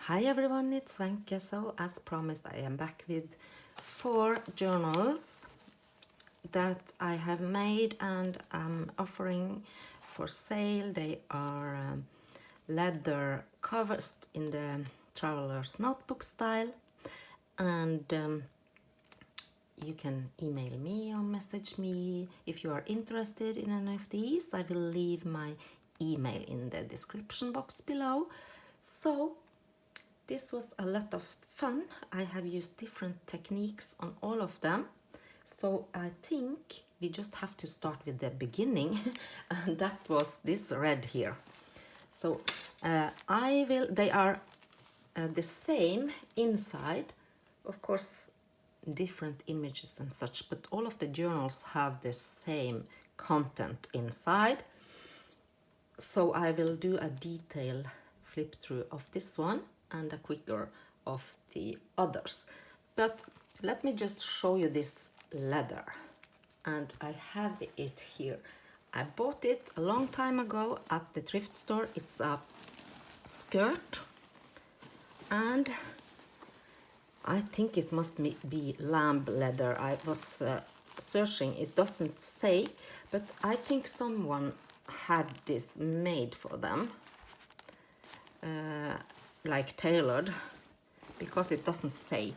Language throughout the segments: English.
Hi everyone, it's Wenche. So as promised, I am back with 4 journals that I have made and I'm offering for sale. They are leather covers in the traveler's notebook style, and you can email me or message me if you are interested in any of these. I will leave my email in the description box below. So this was a lot of fun. I have used different techniques on all of them. So I think we just have to start with the beginning, and that was this red here. So they are the same inside, of course, different images and such, but all of the journals have the same content inside. So I will do a detailed flip through of this one and a quicker of the others. But let me just show you this leather, and I have it here. I bought it a long time ago at the thrift store. It's a skirt, and I think it must be lamb leather. I was searching, it doesn't say, but I think someone had this made for them, like tailored, because it doesn't say.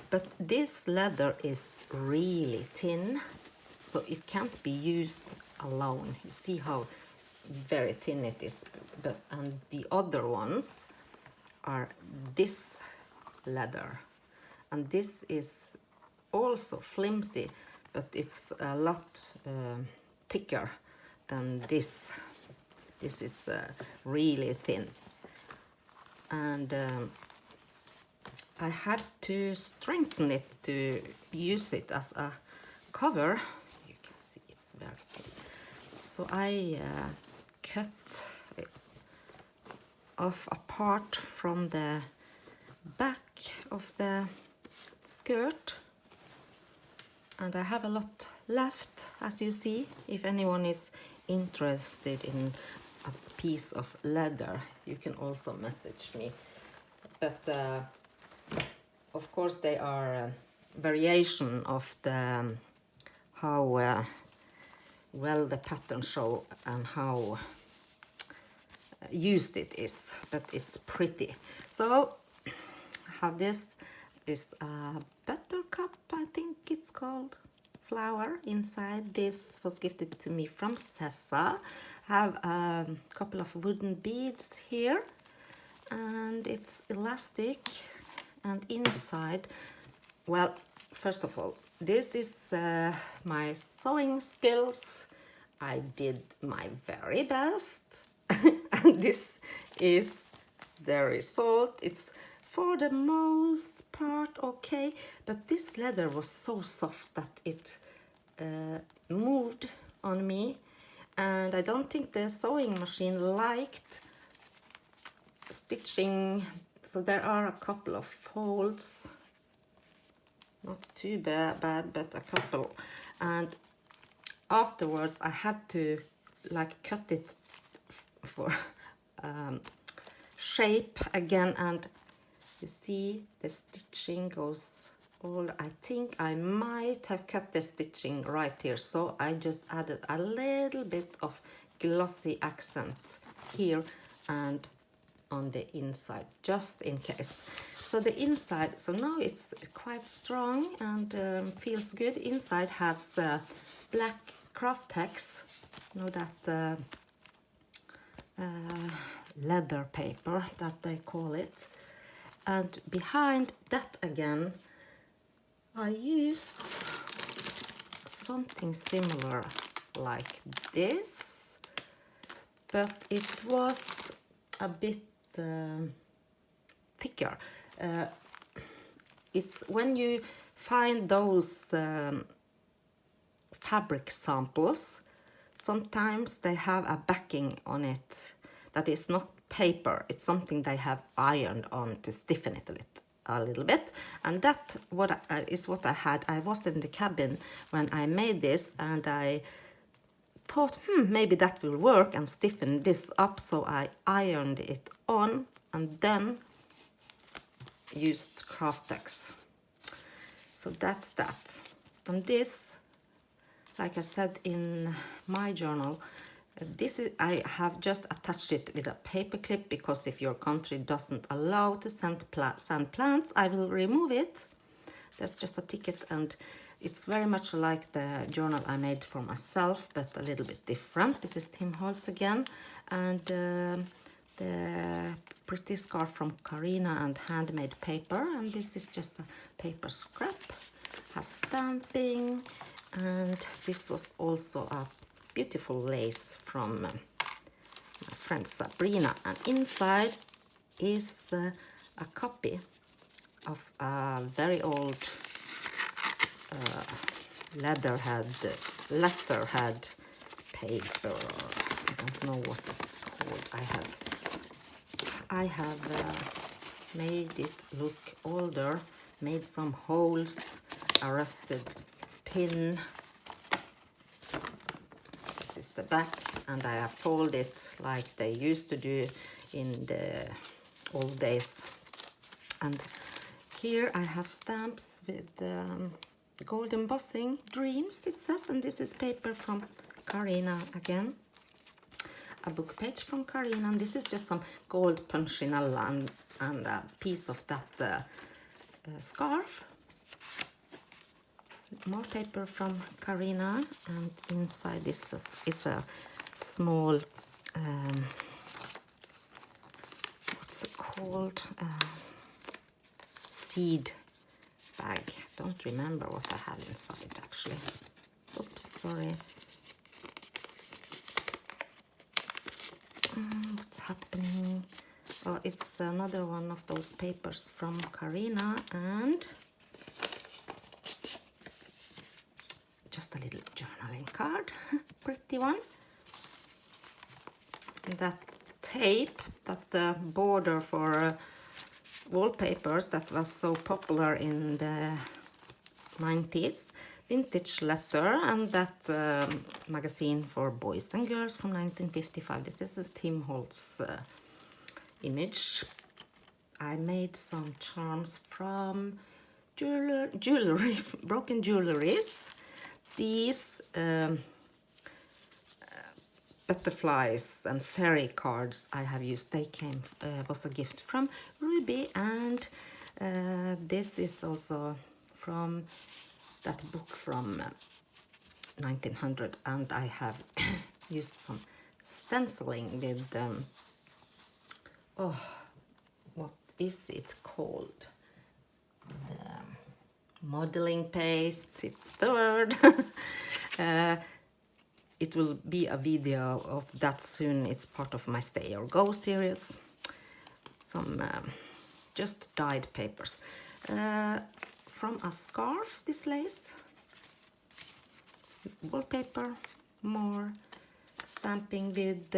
But this leather is really thin, so it can't be used alone. You see how very thin it is. And the other ones are this leather, and this is also flimsy, but it's a lot thicker than this. This is really thin, and I had to strengthen it to use it as a cover. You can see it's very thin. So I cut off a part from the back of the skirt, and I have a lot left, as you see. If anyone is interested in a piece of leather, you can also message me. But of course they are variation of the how well the pattern show and how used it is, but it's pretty. So I have this is a buttercup, I think it's called, flower inside. This was gifted to me from Sessa. I have a couple of wooden beads here, and it's elastic. And inside, well, first of all, this is my sewing skills. I did my very best, and this is the result. It's for the most part okay, but this leather was so soft that it moved on me, and I don't think the sewing machine liked stitching. So there are a couple of folds, not too bad, but a couple. And afterwards I had to like cut it for shape again, and you see the stitching goes all. I think I might have cut the stitching right here, so I just added a little bit of glossy accent here and on the inside, just in case. So the inside, so now it's quite strong and feels good. Inside has black craft text, you know, that leather paper that they call it. And behind that again, I used something similar like this, but it was a bit thicker. It's when you find those fabric samples, sometimes they have a backing on it that is not paper. It's something they have ironed on to stiffen it a little bit, and that is what I had. I was in the cabin when I made this, and I thought, maybe that will work and stiffen this up, so I ironed it on, and then used craft text. So that's that. And this, like I said in my journal, this is, I have just attached it with a paper clip because if your country doesn't allow to send plants, I will remove it. That's just a ticket, and it's very much like the journal I made for myself, but a little bit different. This is Tim Holtz again, and the pretty scarf from Carina and Handmade paper, and this is just a paper scrap, has stamping, and this was also a beautiful lace from my friend Sabrina, and inside is a copy of a very old letterhead paper. I don't know what it's called. I have made it look older, made some holes, a rusted pin. This is the back, and I have folded it like they used to do in the old days. And here I have stamps with gold embossing, dreams it says, and this is paper from Carina again. A book page from Carina, and this is just some gold punchinella and a piece of that scarf. More paper from Carina, and inside this is a small, what's it called? Seed bag. Don't remember what I have inside actually. Oops, sorry. What's happening? Oh, it's another one of those papers from Carina, and just a little journaling card. Pretty one. That tape, that the border for wallpapers that was so popular in the 90s, vintage letter, and that magazine for boys and girls from 1955. This is Tim Holtz image. I made some charms from jewelry, broken jewelries. These butterflies and fairy cards I have used, they came, was a gift from Ruby, and this is also from that book from 1900, and I have used some stenciling with oh, what is it called? Modeling paste, it's the word. It will be a video of that soon. It's part of my Stay or Go series. Some just dyed papers. From a scarf, this lace. Wallpaper, more stamping with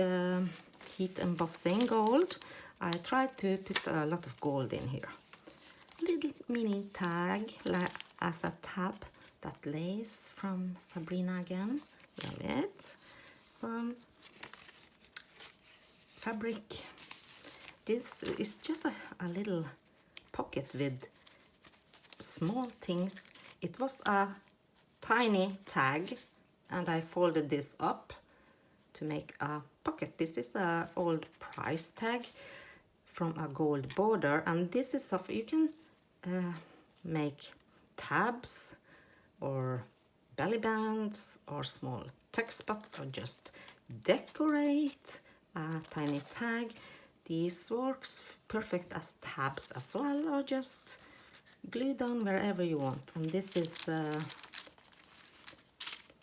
heat embossing gold. I tried to put a lot of gold in here. Little mini tag as a tab. That lace from Sabrina again. Love it. Some fabric. This is just a little pocket with small things. It was a tiny tag, and I folded this up to make a pocket. This is an old price tag from a gold border, and this is of, you can make tabs or belly bands or small tuck spots, or just decorate a tiny tag. These works perfect as tabs as well, or just glue down wherever you want. And this is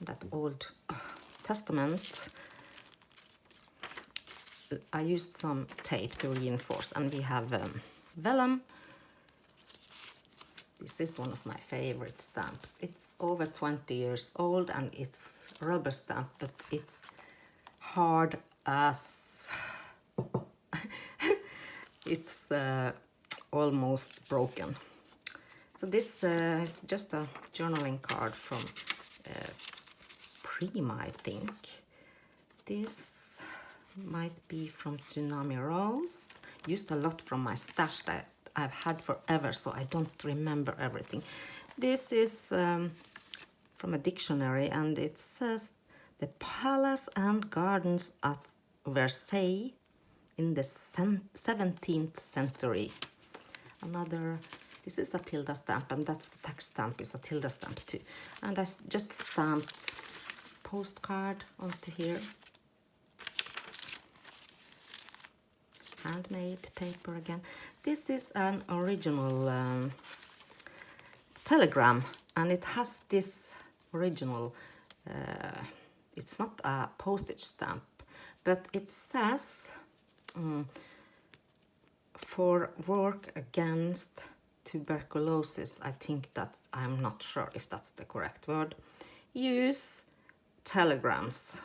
that old Testament. I used some tape to reinforce, and we have vellum. This is one of my favorite stamps. It's over 20 years old, and it's rubber stamp, but it's hard as it's almost broken. So this is just a journaling card from Prima, I think. This might be from Tsunami Rose. Used a lot from my stash that I've had forever, so I don't remember everything. This is from a dictionary, and it says the palace and gardens at Versailles in the 17th century. This is a tilde stamp, and that's the tax stamp is a tilde stamp too. And I just stamped postcard onto here. Handmade paper again. This is an original telegram, and it has this original, it's not a postage stamp, but it says for work against tuberculosis. I think that, I'm not sure if that's the correct word. Use telegrams.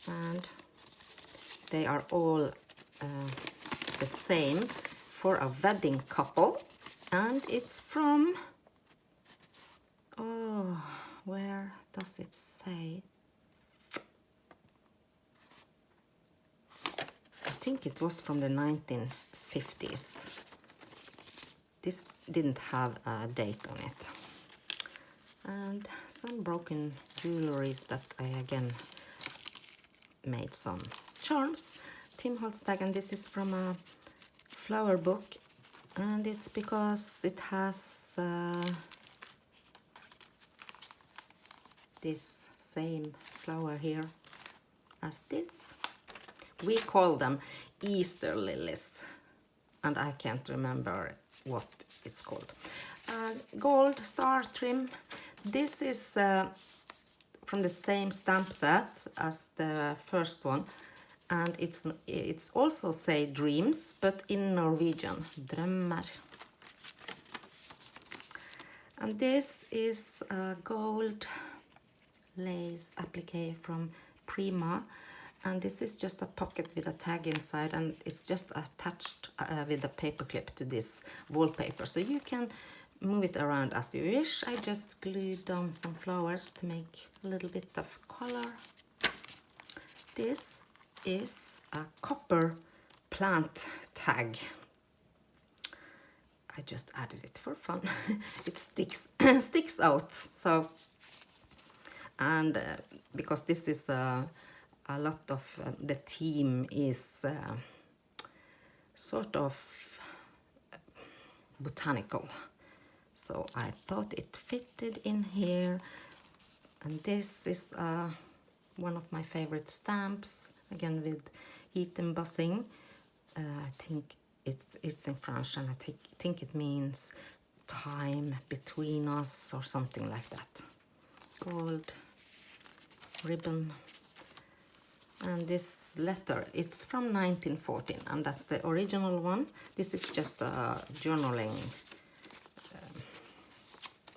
And they are all the same for a wedding couple. And it's from, oh, where does it say? I think it was from the 1950s. This didn't have a date on it. And some broken jewelries that I again made some charms. Tim Holtz tag, and this is from a flower book, and it's because it has this same flower here as this. We call them Easter lilies, and I can't remember what it's called. Gold star trim. This is from the same stamp set as the first one, and it's also say dreams, but in Norwegian, drømmer. And this is a gold lace applique from Prima, and this is just a pocket with a tag inside, and it's just attached with a paper clip to this wallpaper, so you can move it around as you wish. I just glued down some flowers to make a little bit of color. This is a copper plant tag. I just added it for fun. It sticks out. So, and because this is a lot of the theme is sort of botanical. So I thought it fitted in here. And this is one of my favorite stamps, again with heat embossing. I think it's in French, and I think it means time between us or something like that. Gold ribbon. And this letter, it's from 1914, and that's the original one. This is just a journaling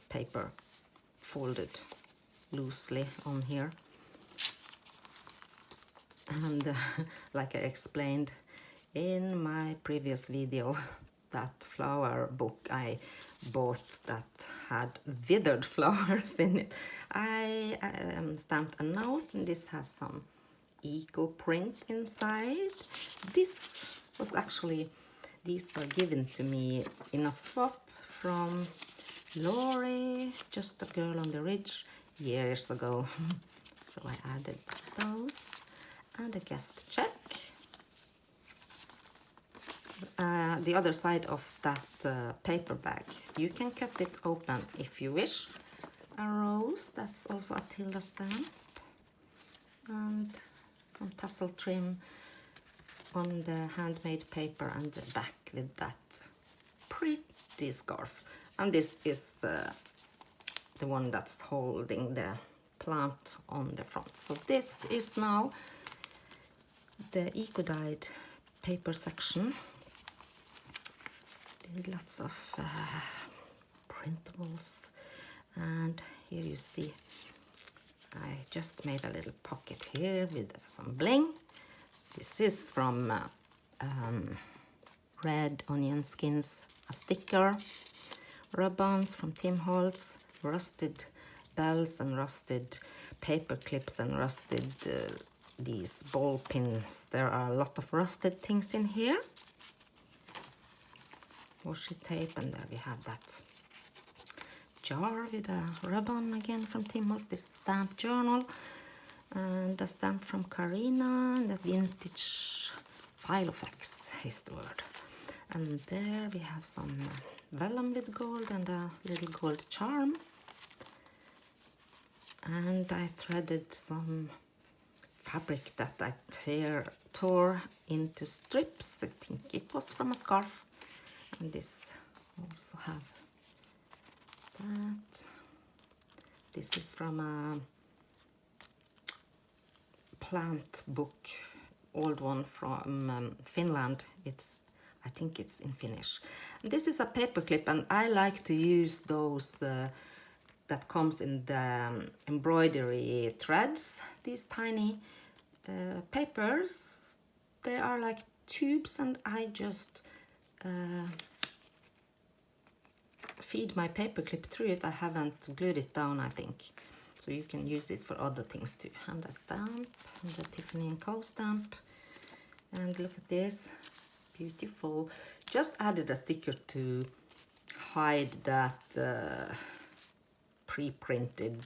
paper folded loosely on here. And like I explained in my previous video, that flower book I bought that had withered flowers in it, I stamped a note, and this has some eco print inside. This was actually, these were given to me in a swap from Lori, Just a Girl on the Ridge, years ago. So I added those, and a guest check. The other side of that paper bag, you can cut it open if you wish. A rose, that's also a tilde stamp, and some tassel trim on the handmade paper, and the back with that pretty scarf. And this is the one that's holding the plant on the front. So this is now the eco-dyed paper section. Lots of printables, and here you see I just made a little pocket here with some bling. This is from Red Onion Skins, a sticker, ribbons from Tim Holtz, rusted bells and rusted paper clips and rusted these ball pins. There are a lot of rusted things in here. washi tape, and there we have that jar with a ribbon again from Tim Holtz, this stamp journal, and a stamp from Karina, and the vintage Filofax is the word. And there we have some vellum with gold and a little gold charm. And I threaded some fabric that I tore into strips. I think it was from a scarf. And this also have that. This is from a plant book, old one from Finland. I think it's in Finnish. This is a paper clip, and I like to use those that comes in the embroidery threads. These tiny papers, they are like tubes, and I just feed my paper clip through it. I haven't glued it down, I think. So you can use it for other things too. And a stamp, and the Tiffany & Co. stamp. And look at this, beautiful. Just added a sticker to hide that pre-printed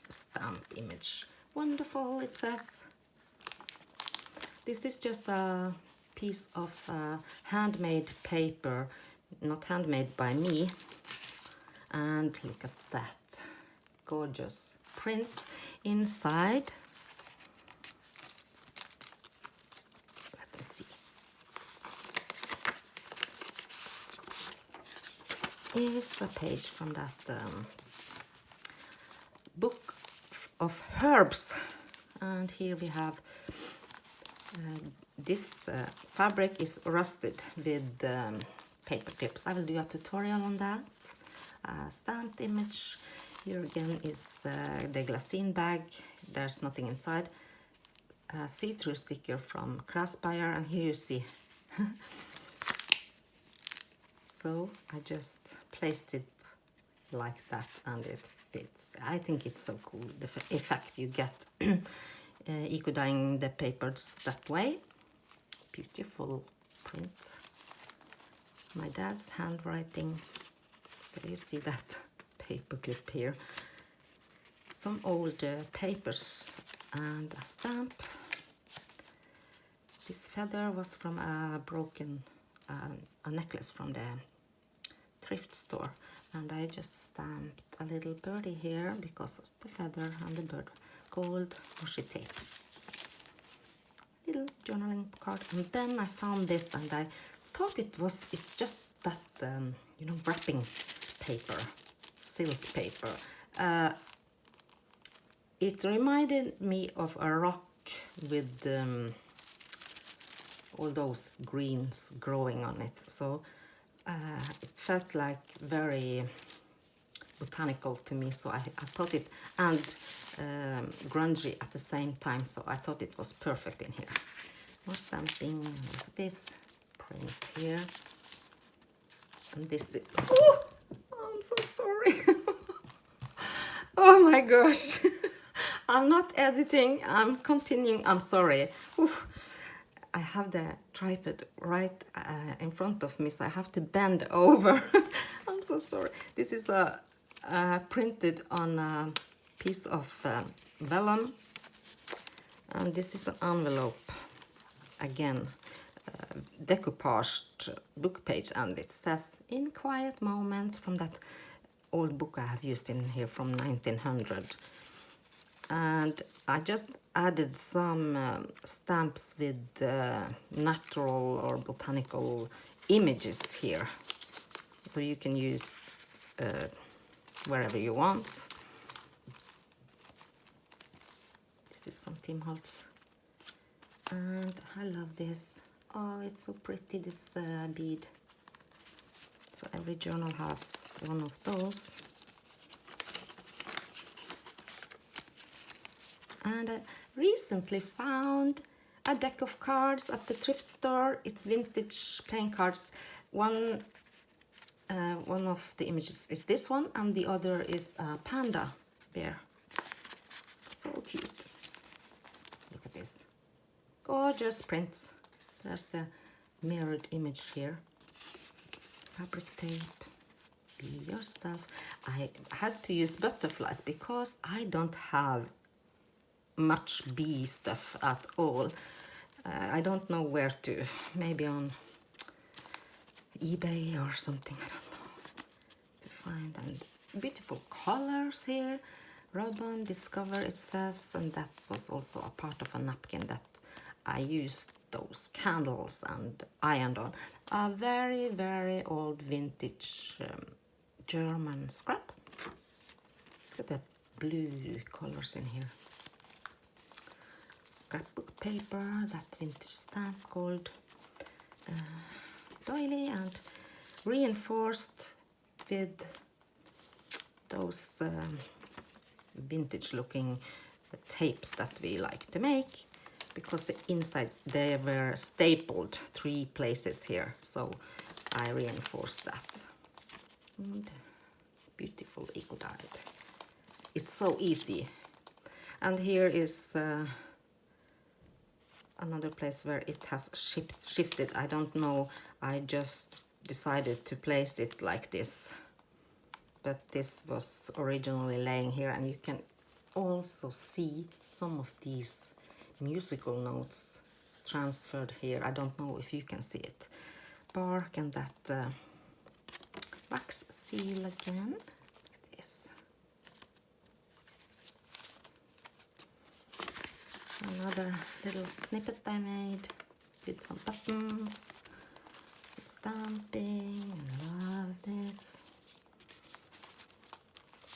stamp image. Wonderful, it says. This is just a piece of handmade paper, not handmade by me. And look at that, gorgeous print inside. Let me see. Is a page from that book of herbs, and here we have this fabric is rusted with paper clips. I will do a tutorial on that. Stamped image. Here again is the glassine bag. There's nothing inside. See-through sticker from Kraspire, and here you see. So I just placed it like that, and it fits. I think it's so cool, the effect you get eco-dyeing the papers that way. Beautiful print. My dad's handwriting. There you see that paper clip here. Some old papers and a stamp. This feather was from a broken a necklace from the thrift store, and I just stamped a little birdie here because of the feather and the bird. Gold washi tape. Little journaling card, and then I found this, and I thought it's just that you know, wrapping paper, silk paper. It reminded me of a rock with all those greens growing on it, so it felt like very botanical to me, so I thought it, and grungy at the same time, so I thought it was perfect in here. More stamping, like this print here, and this is, oh, I'm so sorry. Oh my gosh. I'm not editing, I'm continuing, I'm sorry. Oof. I have the tripod right in front of me, so I have to bend over. I'm so sorry. This is printed on a piece of vellum, and this is an envelope. Again, decoupaged book page, and it says "In quiet moments" from that old book I have used in here from 1900. And I just added some stamps with natural or botanical images here, so you can use wherever you want. This is from Tim Holtz, and I love this. Oh, it's so pretty, this bead. So every journal has one of those. And I recently found a deck of cards at the thrift store. It's vintage playing cards. One of the images is this one, and the other is a panda bear. So cute. Look at this. Gorgeous prints. There's the mirrored image here. fabric tape. Be yourself. I had to use butterflies because I don't have much bee stuff at all. I don't know where to, maybe on eBay or something, I don't know, to find. And beautiful colors here. Robin Discover, it says, and that was also a part of a napkin that I used those candles and ironed on. A very, very old vintage German scrap. Look at the blue colors in here. Scrapbook paper, that vintage stamp called doily, and reinforced with those vintage looking tapes that we like to make, because the inside they were stapled 3 places here, so I reinforced that. And beautiful eco dyed. It's so easy. And here is another place where it has shifted. I don't know, I just decided to place it like this, but this was originally laying here, and you can also see some of these musical notes transferred here. I don't know if you can see it. Bark and that wax seal again. This. Another little snippet I made with some buttons, stamping. I love this.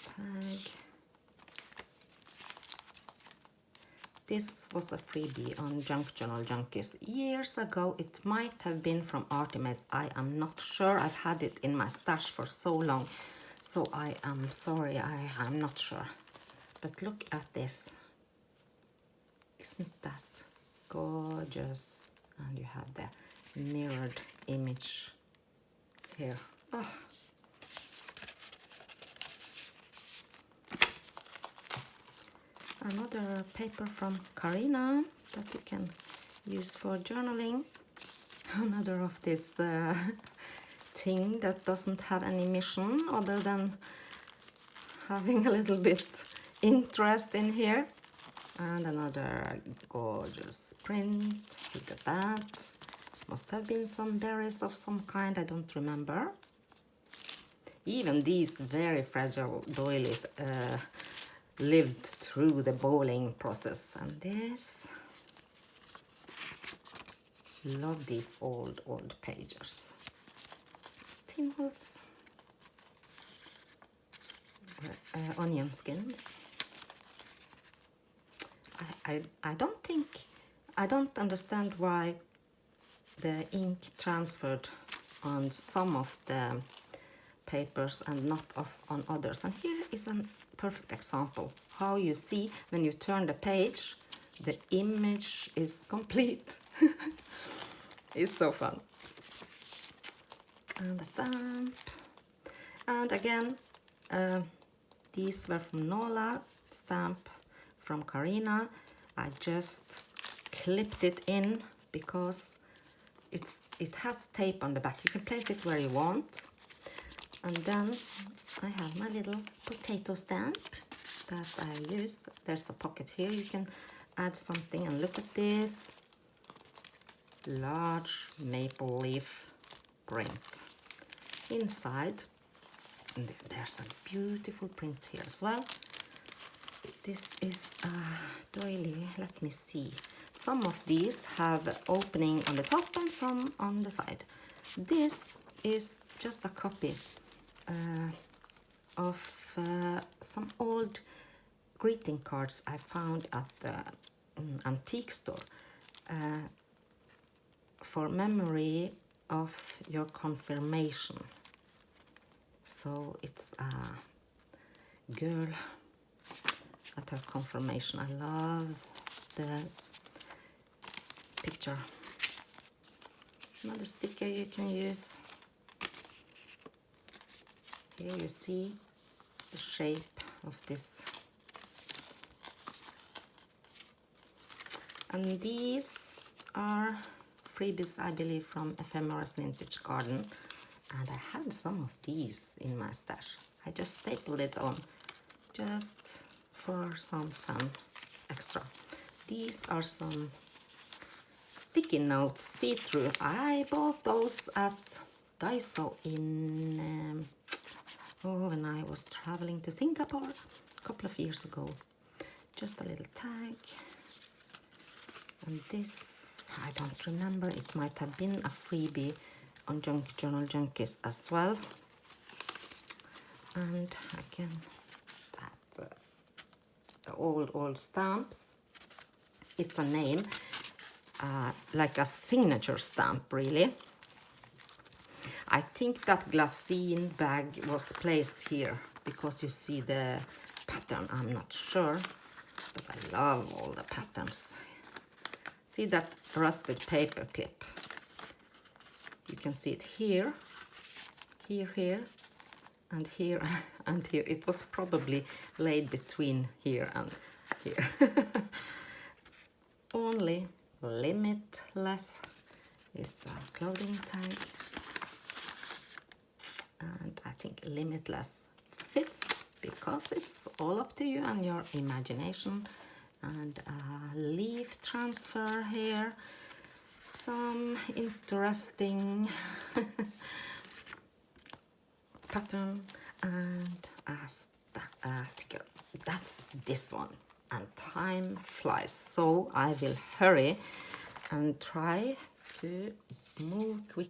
Tag. This was a freebie on Junk Journal Junkies years ago. It might have been from Artemis. I am not sure. I've had it in my stash for so long, so I am sorry. I'm not sure. But look at this. Isn't that gorgeous? And you have the mirrored image here. Oh. Another paper from Karina that you can use for journaling. Another of this thing that doesn't have any mission other than having a little bit interest in here. And another gorgeous print. Look at that. Must have been some berries of some kind, I don't remember. Even these very fragile doilies lived through the bowling process. And this, love these old pagers. Timbals, onion skins. I don't understand why the ink transferred on some of the papers and not on others. And here is a perfect example how you see when you turn the page, the image is complete. It's so fun. And a stamp. And again, these were from Nola, stamp from Karina. I just clipped it in because it has tape on the back. You can place it where you want. And then I have my little potato stamp that I use. There's a pocket here. You can add something, and look at this large maple leaf print inside. And there's a beautiful print here as well. This is a doily. Let me see. Some of these have opening on the top and some on the side. This is just a copy of some old greeting cards I found at the antique store for memory of your confirmation. So it's a girl at her confirmation. I love the picture. Another sticker you can use. Here you see the shape of this. And these are freebies, I believe, from Ephemeris Vintage Garden. And I had some of these in my stash. I just stapled it on just for some fun extra. These are some sticky notes, see-through. I bought those at Daiso in when I was traveling to Singapore a couple of years ago. Just a little tag. And this, I don't remember, it might have been a freebie on Junk Journal Junkies as well. And again, that old stamps. It's a name, like a signature stamp, really. I think that glassine bag was placed here because you see the pattern. I'm not sure, but I love all the patterns. See that rusted paper clip? You can see it here, here, and here, and here. It was probably laid between here and here. Only limitless. It's a clothing tag. And I think limitless fits because it's all up to you and your imagination. And a leaf transfer here. Some interesting pattern and a sticker. That's this one. And time flies, so I will hurry and try to move quick.